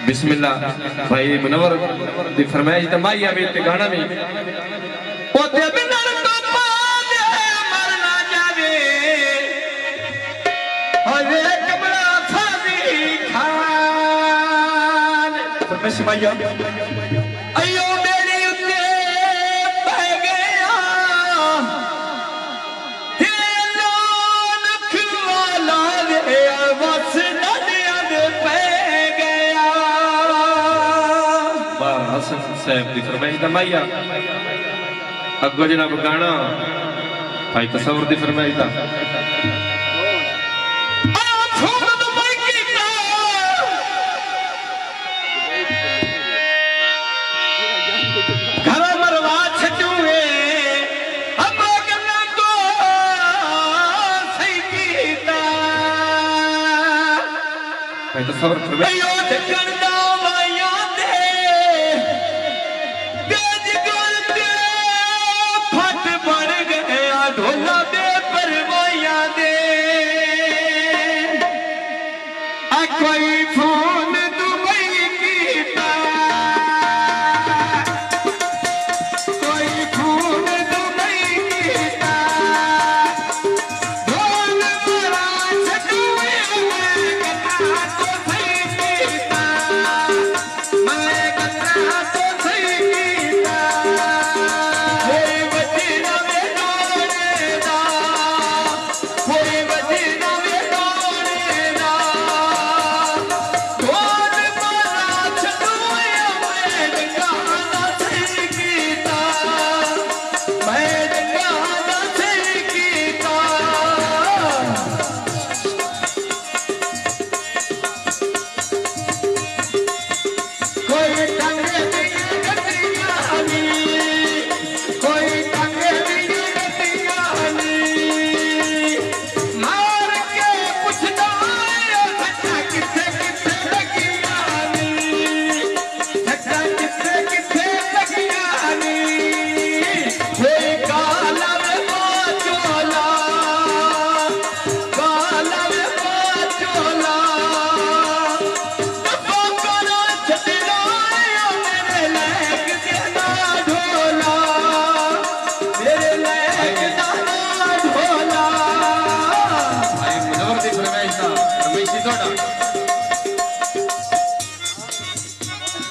बिस्मिल्लाह भाई मुनव्वर दी फरमाइश ते माइया भी ते गाना भी ओते बिनर तो पादे मर ना जावे होए कमला सादी खान फरमाइश माइया अयो मेरी उत्ते बह गया तेलो नखवाला वे बस नदियां दे हसन साहब की फरमाइश दा माइया अगो जनाब गाना भाई तसव्वुर दी फरमाइश दा घर मरवा छुए हम गल्ला को सही कीता भाई तसव्वुर फरमाइश ढोला दे परवाया दे कोई फोन दुबई कीता कोई फोन दुबई कीता ढोल मरा छुए गन्ना तो सही कीता मैं गन्ना तो सही कीता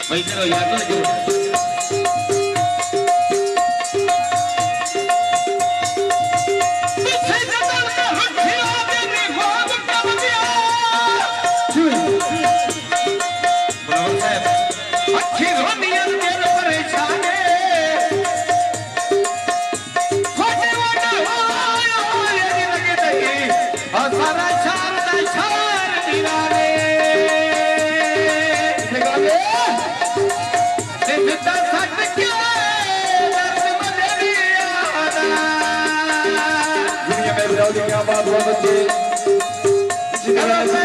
भाई चलो याद तो दुनिया में